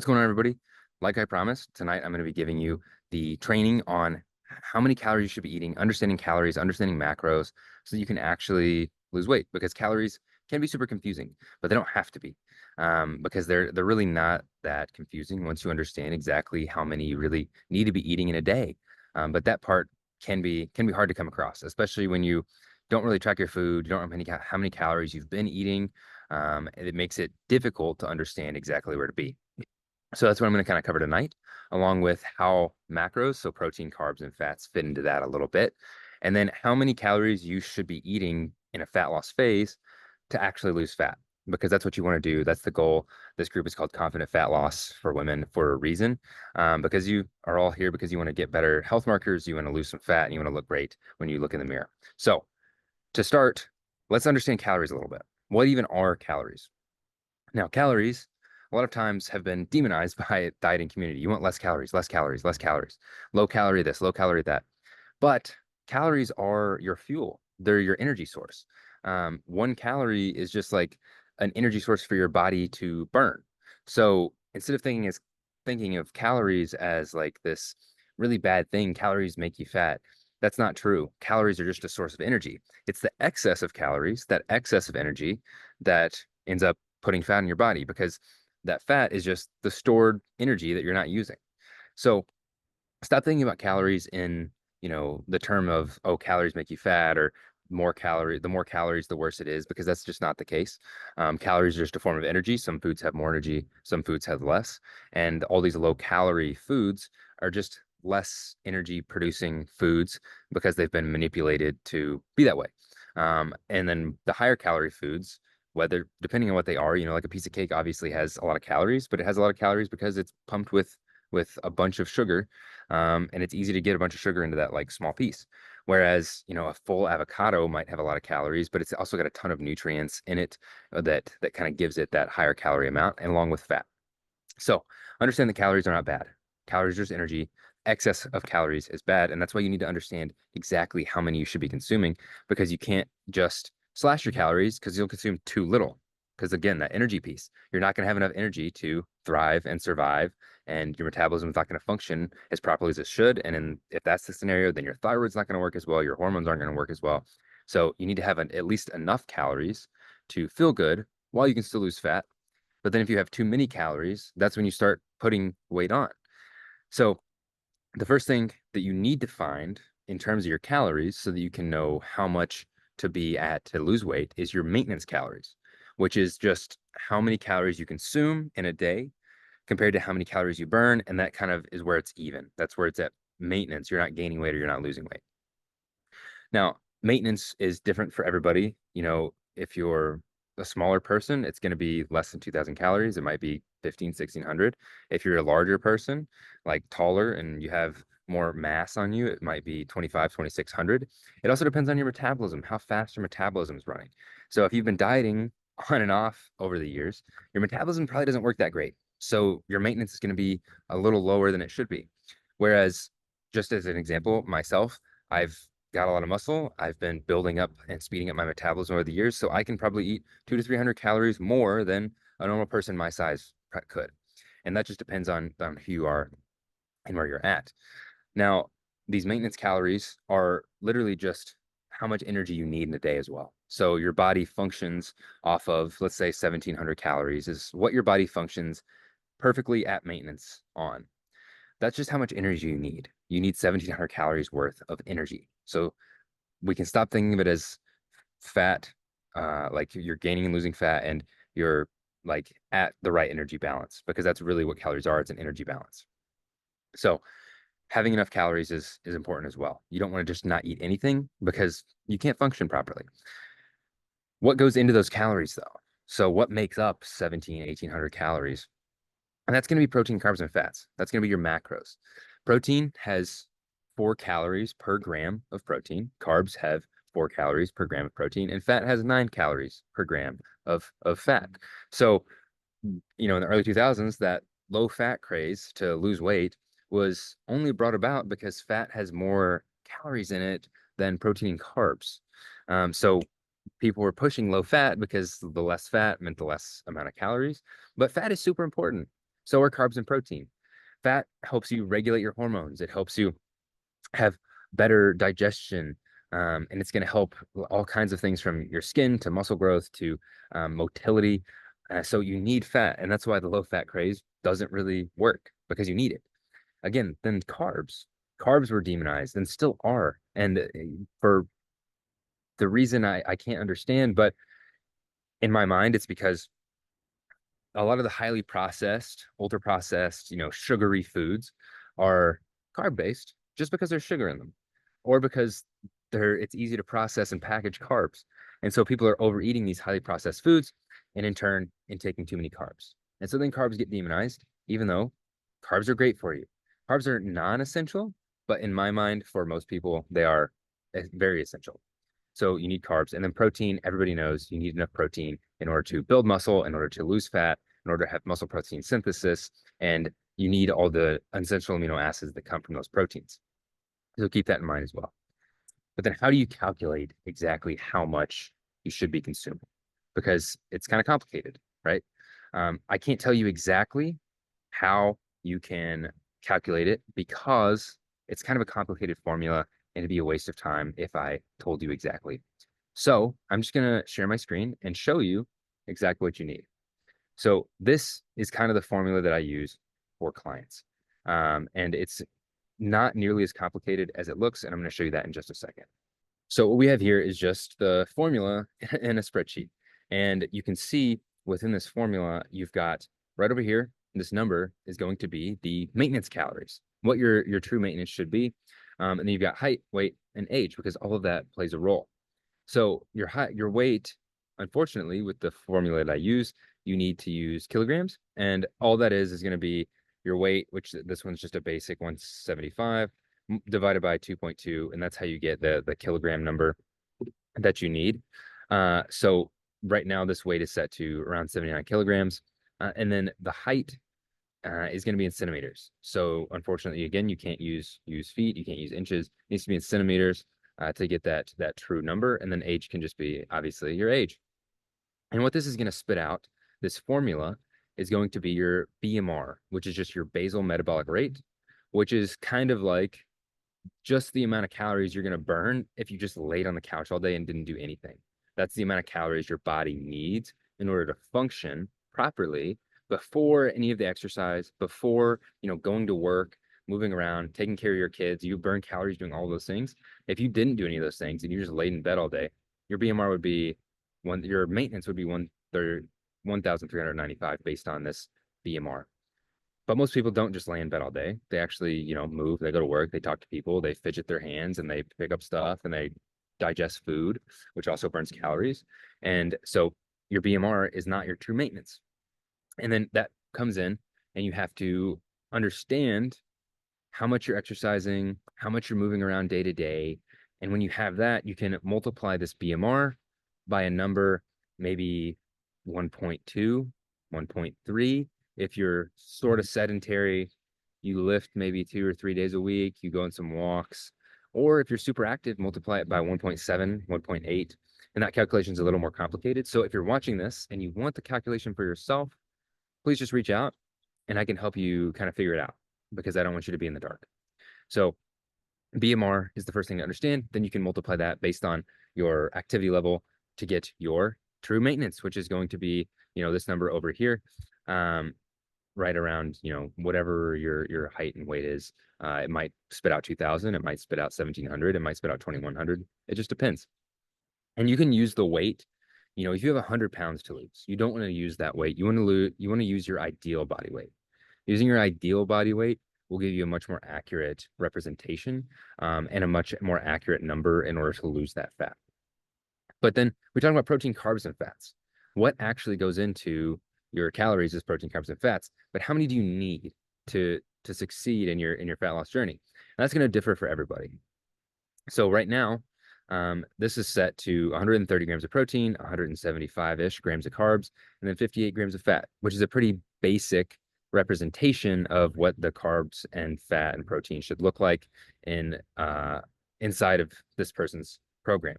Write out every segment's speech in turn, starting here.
What's going on, everybody? Like I promised, tonight I'm going to be giving you the training on how many calories you should be eating, understanding calories, understanding macros, so that you can actually lose weight. Because calories can be super confusing, but they don't have to be, because they're really not that confusing once you understand exactly how many you really need to be eating in a day. But that part can be hard to come across, especially when you don't really track your food, you don't know how many calories you've been eating. And it makes it difficult to understand exactly where to be. So that's what I'm going to kind of cover tonight, along with how macros, so protein, carbs, and fats fit into that a little bit, and then how many calories you should be eating in a fat loss phase to actually lose fat, because that's what you want to do. That's the goal. This group is called Confident Fat Loss for Women for a reason, because you are all here because you want to get better health markers, you want to lose some fat, and you want to look great when you look in the mirror. So to start, let's understand calories a little bit. What even are calories? Now, calories a lot of times have been demonized by dieting community. You want less calories, less calories, less calories, low calorie this, low calorie that. But calories are your fuel. They're your energy source. 1 calorie is just like an energy source for your body to burn. So instead of thinking of calories as like this really bad thing, calories make you fat. That's not true. Calories are just a source of energy. It's the excess of calories, that excess of energy that ends up putting fat in your body because that fat is just the stored energy that you're not using. So stop thinking about calories in, the term of, oh, calories make you fat or the more calories, the worse it is, because that's just not the case. Calories are just a form of energy. Some foods have more energy, some foods have less. And all these low calorie foods are just less energy producing foods because they've been manipulated to be that way. And then the higher calorie foods, whether depending on what they are, like a piece of cake obviously has a lot of calories, but it has a lot of calories because it's pumped with a bunch of sugar, and it's easy to get a bunch of sugar into that like small piece. Whereas, a full avocado might have a lot of calories, but it's also got a ton of nutrients in it that kind of gives it that higher calorie amount, and along with fat. So understand that calories are not bad. Calories are just energy. Excess of calories is bad, and that's why you need to understand exactly how many you should be consuming, because you can't just slash your calories because you'll consume too little. Because again, that energy piece, you're not going to have enough energy to thrive and survive, and your metabolism is not going to function as properly as it should. If that's the scenario, then your thyroid's not going to work as well, your hormones aren't going to work as well. So you need to have at least enough calories to feel good while you can still lose fat. But then if you have too many calories, that's when you start putting weight on. So the first thing that you need to find in terms of your calories so that you can know how much to be at to lose weight is your maintenance calories, which is just how many calories you consume in a day compared to how many calories you burn. And that kind of is where it's even. That's where it's at maintenance. You're not gaining weight or you're not losing weight. Now, maintenance is different for everybody. If you're a smaller person, it's going to be less than 2,000 calories. It might be 15, 1,600. If you're a larger person, like taller, and you have more mass on you, it might be 25, 2,600. It also depends on your metabolism, how fast your metabolism is running. So if you've been dieting on and off over the years, your metabolism probably doesn't work that great. So your maintenance is going to be a little lower than it should be. Whereas, just as an example, myself, I've got a lot of muscle. I've been building up and speeding up my metabolism over the years, so I can probably eat 200 to 300 calories more than a normal person my size could. And that just depends on who you are and where you're at. Now, these maintenance calories are literally just how much energy you need in a day as well. So your body functions off of, let's say, 1,700 calories is what your body functions perfectly at maintenance on. That's just how much energy you need. You need 1,700 calories worth of energy. So we can stop thinking of it as fat, like you're gaining and losing fat, and you're like at the right energy balance, because that's really what calories are. It's an energy balance. So having enough calories is important as well. You don't want to just not eat anything because you can't function properly. What goes into those calories though? So what makes up 17, 1,800 calories? And that's going to be protein, carbs, and fats. That's going to be your macros. Protein has 4 calories per gram of protein. Carbs have 4 calories per gram of protein, and fat has 9 calories per gram of fat. So, in the early 2000s, that low fat craze to lose weight was only brought about because fat has more calories in it than protein and carbs. So people were pushing low fat because the less fat meant the less amount of calories. But fat is super important. So are carbs and protein. Fat helps you regulate your hormones. It helps you have better digestion. And it's going to help all kinds of things from your skin to muscle growth to motility. So you need fat. And that's why the low fat craze doesn't really work because you need it. Again, then carbs. Carbs were demonized and still are. And for the reason I can't understand, but in my mind, it's because a lot of the highly processed, ultra processed, sugary foods are carb based just because there's sugar in them or because it's easy to process and package carbs. And so people are overeating these highly processed foods and in turn intaking too many carbs. And so then carbs get demonized, even though carbs are great for you. Carbs are non-essential, but in my mind, for most people, they are very essential. So you need carbs. And then protein, everybody knows you need enough protein in order to build muscle, in order to lose fat, in order to have muscle protein synthesis. And you need all the essential amino acids that come from those proteins. So keep that in mind as well. But then how do you calculate exactly how much you should be consuming? Because it's kind of complicated, right? I can't tell you exactly how you can calculate it because it's kind of a complicated formula and it'd be a waste of time if I told you exactly. So I'm just going to share my screen and show you exactly what you need. So this is kind of the formula that I use for clients. And it's not nearly as complicated as it looks, and I'm going to show you that in just a second. So what we have here is just the formula in a spreadsheet. And you can see within this formula, you've got right over here, this number is going to be the maintenance calories, what your true maintenance should be. And then you've got height, weight, and age, because all of that plays a role. So your height, your weight, unfortunately, with the formula that I use, you need to use kilograms. And all that is going to be your weight, which this one's just a basic 175 divided by 2.2. And that's how you get the kilogram number that you need. So right now, this weight is set to around 79 kilograms. And then the height is going to be in centimeters. So unfortunately, again, you can't use feet, you can't use inches. It needs to be in centimeters to get that true number. And then age can just be obviously your age. And what this is going to spit out, this formula is going to be your BMR, which is just your basal metabolic rate, which is kind of like just the amount of calories you're going to burn if you just laid on the couch all day and didn't do anything. That's the amount of calories your body needs in order to function properly before any of the exercise, before, going to work, moving around, taking care of your kids. You burn calories doing all those things. If you didn't do any of those things and you just laid in bed all day, your BMR would be your maintenance would be 1,395 based on this BMR. But most people don't just lay in bed all day. They actually, move, they go to work, they talk to people, they fidget their hands and they pick up stuff and they digest food, which also burns calories. And so your BMR is not your true maintenance. And then that comes in and you have to understand how much you're exercising, how much you're moving around day to day. And when you have that, you can multiply this BMR by a number, maybe 1.2, 1.3. If you're sort of sedentary, you lift maybe 2 or 3 days a week, you go on some walks. Or if you're super active, multiply it by 1.7, 1.8. And that calculation is a little more complicated. So if you're watching this and you want the calculation for yourself, please just reach out and I can help you kind of figure it out because I don't want you to be in the dark. So BMR is the first thing to understand. Then you can multiply that based on your activity level to get your true maintenance, which is going to be, this number over here, right around, whatever your height and weight is. It might spit out 2,000. It might spit out 1,700. It might spit out 2,100. It just depends. And you can use the weight. If you have 100 pounds to lose, you don't want to use that weight. You want to use your ideal body weight. Using your ideal body weight will give you a much more accurate representation and a much more accurate number in order to lose that fat. But then we're talking about protein, carbs, and fats. What actually goes into your calories is protein, carbs, and fats. But how many do you need to succeed in your fat loss journey? And that's going to differ for everybody. So right now, this is set to 130 grams of protein, 175-ish grams of carbs, and then 58 grams of fat, which is a pretty basic representation of what the carbs and fat and protein should look like inside of this person's program.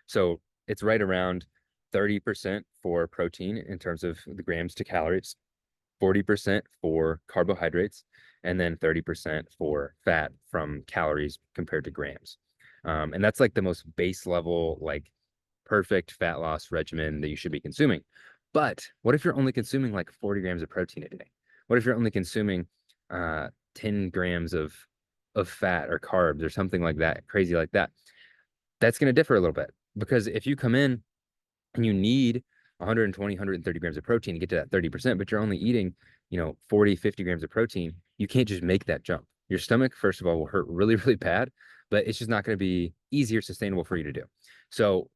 So it's right around 30% for protein in terms of the grams to calories, 40% for carbohydrates, and then 30% for fat from calories compared to grams. And that's like the most base level, like perfect fat loss regimen that you should be consuming. But what if you're only consuming like 40 grams of protein a day? What if you're only consuming 10 grams of fat or carbs or something like that, crazy like that? That's going to differ a little bit because if you come in and you need 120, 130 grams of protein to get to that 30%, but you're only eating, 40, 50 grams of protein, you can't just make that jump. Your stomach, first of all, will hurt really, really bad, but it's just not going to be easy or sustainable for you to do. So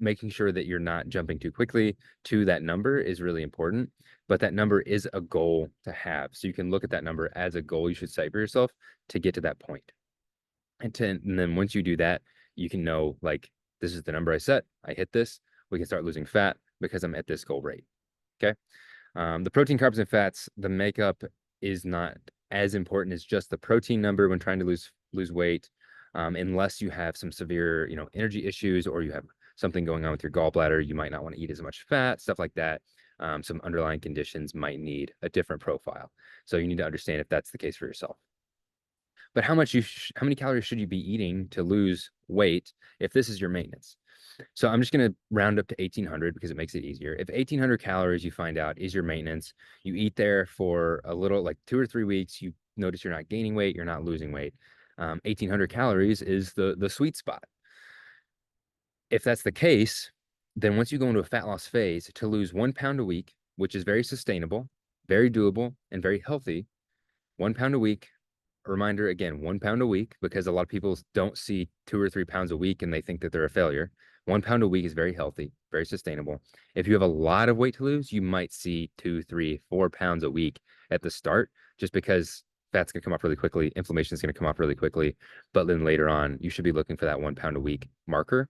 making sure that you're not jumping too quickly to that number is really important. But that number is a goal to have. So you can look at that number as a goal you should set for yourself to get to that point. And then once you do that, you can know like this is the number I set. I hit this. We can start losing fat because I'm at this goal rate. Okay. The protein, carbs, and fats, the makeup is not as important as just the protein number when trying to lose weight, unless you have some severe, energy issues or you have something going on with your gallbladder. You might not want to eat as much fat, stuff like that. Some underlying conditions might need a different profile. So you need to understand if that's the case for yourself. But how many calories should you be eating to lose weight if this is your maintenance? So I'm just going to round up to 1800 because it makes it easier. If 1800 calories you find out is your maintenance, you eat there for a little, like 2 or 3 weeks, you notice you're not gaining weight, you're not losing weight. 1800 calories is the sweet spot. If that's the case, then once you go into a fat loss phase, to lose 1 pound a week, which is very sustainable, very doable, and very healthy, 1 pound a week. A reminder again, 1 pound a week, because a lot of people don't see 2 or 3 pounds a week and they think that they're a failure. 1 pound a week is very healthy, very sustainable. If you have a lot of weight to lose, you might see 2, 3, 4 pounds a week at the start, just because fat's gonna come off really quickly, inflammation is gonna come off really quickly. But then later on, you should be looking for that 1 pound a week marker.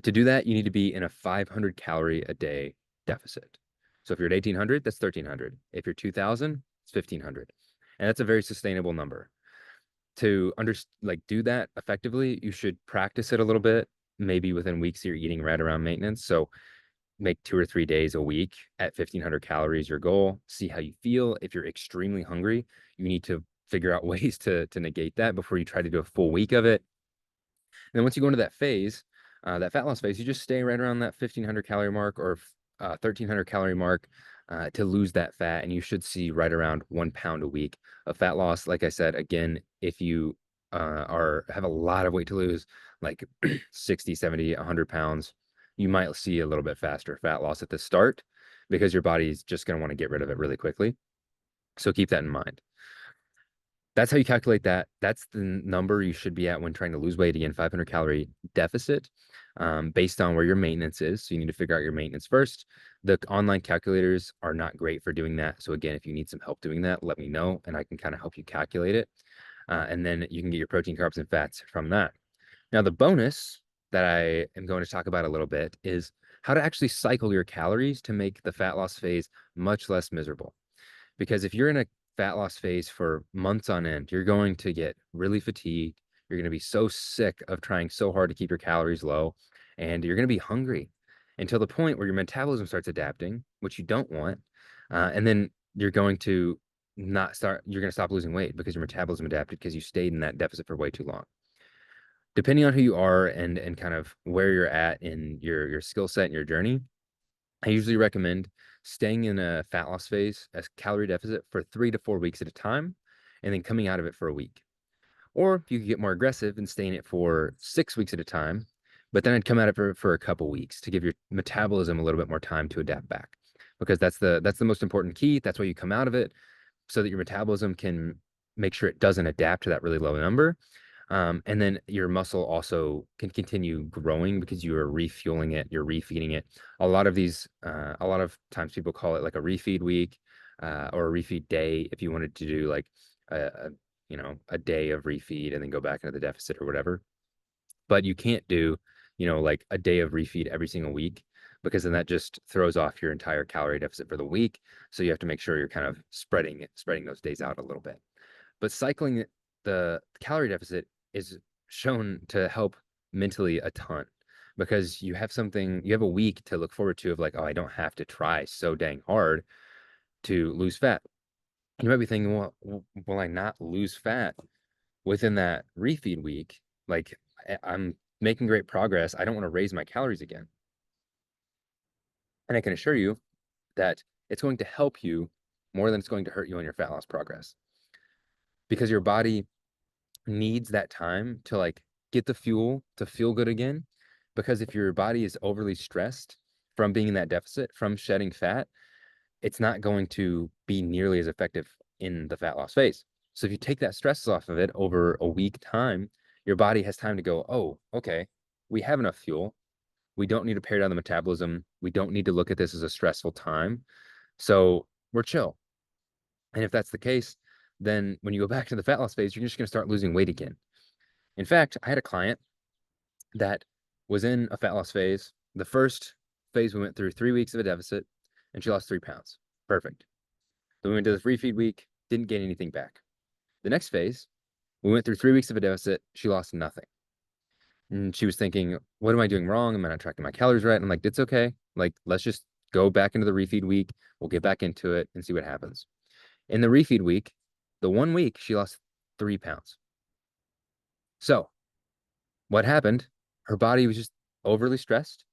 To do that, you need to be in a 500 calorie a day deficit. So if you're at 1800, that's 1300. If you're 2000, it's 1500. And that's a very sustainable number. To do that effectively, you should practice it a little bit. Maybe within weeks, you're eating right around maintenance. So make 2 or 3 days a week at 1500 calories your goal. See how you feel. If you're extremely hungry, you need to figure out ways to negate that before you try to do a full week of it. And then once you go into that phase, that fat loss phase, you just stay right around that 1500 calorie mark or 1300 calorie mark to lose that fat. And you should see right around 1 pound a week of fat loss. Like I said, again, if you have a lot of weight to lose, like 60, 70, 100 pounds, you might see a little bit faster fat loss at the start because your body's just going to want to get rid of it really quickly. So keep that in mind. That's how you calculate that. That's the number you should be at when trying to lose weight. Again, 500 calorie deficit based on where your maintenance is. So you need to figure out your maintenance first. The online calculators are not great for doing that. So again, if you need some help doing that, let me know and I can kind of help you calculate it. And then you can get your protein, carbs, and fats from that. Now, the bonus that I am going to talk about a little bit is how to actually cycle your calories to make the fat loss phase much less miserable. Because if you're in a fat loss phase for months on end, you're going to get really fatigued. You're going to be so sick of trying so hard to keep your calories low, and you're going to be hungry until the point where your metabolism starts adapting, which you don't want. And then you're going to you're going to stop losing weight because your metabolism adapted because you stayed in that deficit for way too long. Depending on who you are and kind of where you're at in your skill set and your journey, I usually recommend staying in a fat loss phase as calorie deficit for 3 to 4 weeks at a time, and then coming out of it for a week. Or you could get more aggressive and stay in it for 6 weeks at a time, but then I'd come out of it for a couple weeks to give your metabolism a little bit more time to adapt back, because that's the most important key. That's why you come out of it so that your metabolism can make sure it doesn't adapt to that really low number. And then your muscle also can continue growing because you are refueling it, you're refeeding it. A lot of times people call it like a refeed week or a refeed day if you wanted to do like a, a day of refeed and then go back into the deficit or whatever. But you can't do, like a day of refeed every single week because then that just throws off your entire calorie deficit for the week. So you have to make sure you're kind of spreading those days out a little bit. But cycling the calorie deficit is shown to help mentally a ton because you have a week to look forward to of like, oh, I don't have to try so dang hard. to lose fat. And you might be thinking, well, will I not lose fat within that refeed week? Like I'm making great progress. I don't want to raise my calories again. And I can assure you that it's going to help you more than it's going to hurt you on your fat loss progress because your body needs that time to like get the fuel to feel good again. Because if your body is overly stressed from being in that deficit, from shedding fat, it's not going to be nearly as effective in the fat loss phase. So if you take that stress off of it over a week time, your body has time to go, oh, okay, we have enough fuel. We don't need to pare down the metabolism. We don't need to look at this as a stressful time. So we're chill. And if that's the case, then when you go back to the fat loss phase, you're just going to start losing weight again. In fact, I had a client that was in a fat loss phase. The first phase, we went through 3 weeks of a deficit and she lost 3 pounds. Perfect. Then we went to the refeed week, didn't gain anything back. The next phase, we went through 3 weeks of a deficit. She lost nothing. And she was thinking, what am I doing wrong? Am I not tracking my calories right? I'm like, it's okay. Like, let's just go back into the refeed week. We'll get back into it and see what happens. In the refeed week, the 1 week, she lost 3 pounds. So what happened? Her body was just overly stressed.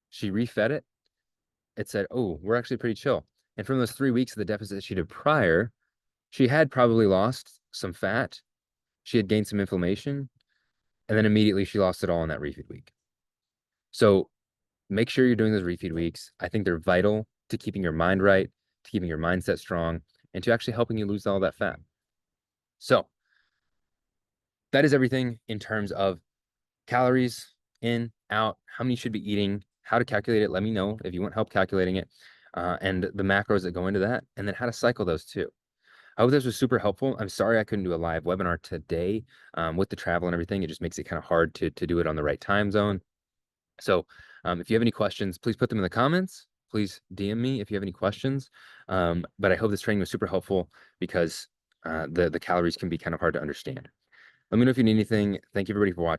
She refed it. It said, oh, we're actually pretty chill. And from those 3 weeks of the deficit she did prior, she had probably lost some fat. She had gained some inflammation. And then immediately she lost it all in that refeed week. So make sure you're doing those refeed weeks. I think they're vital to keeping your mind right, to keeping your mindset strong, and to actually helping you lose all that fat. So that is everything in terms of calories in, out, how many you should be eating, how to calculate it. Let me know if you want help calculating it, and the macros that go into that, and then how to cycle those too. I hope this was super helpful. I'm sorry I couldn't do a live webinar today with the travel and everything. It just makes it kind of hard to do it on the right time zone. So if you have any questions, please put them in the comments. Please DM me if you have any questions. But I hope this training was super helpful because the calories can be kind of hard to understand. Let me know if you need anything. Thank you everybody for watching.